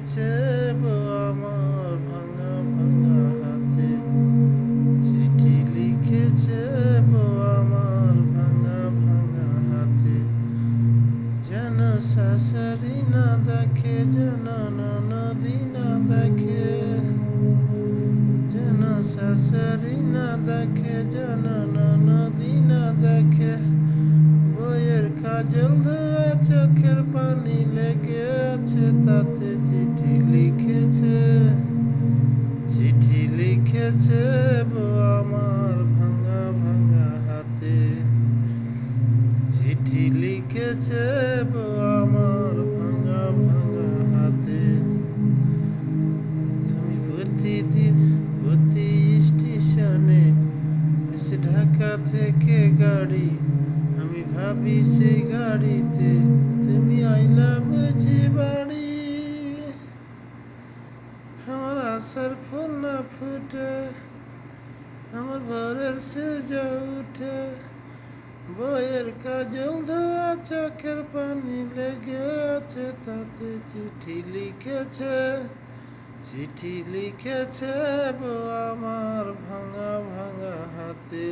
লিখেছে বউ আমার ভাঙা ভাঙা হাতে, চিঠি লিখেছে বউ আমার ভাঙা ভাঙা হাতে। যেন শাশুড়ি না দেখে, যেন ননদি না দেখে, যেন শাশুড়ি না দেখে, যেন ননদি না দেখে। বইয়ের কাজল ধোয়া চোখের পানি লেগে আছে তাতে, চিঠি লিখেছে, চিঠি লিখেছে বউ আমার ভাঙা ভাঙা হাতে, চিঠি লিখেছে বউ আমার ভাঙা ভাঙা হাতে। তুমি প্রতিদিন প্রতি স্টেশনে এসে ঢাকা থেকে গাড়ি, আমি ভাবি সেই গাড়িতে তুমি আইলা বুঝি বাড়ি। আমার আশার ফুল না ফুটে, আমার ভোরের সূর্য উঠে। বইয়ের কাজল ধোয়া চোখের পানি লেগে আছে তাতে, চিঠি লিখেছে, চিঠি লিখেছে বউ আমার ভাঙা ভাঙা হাতে।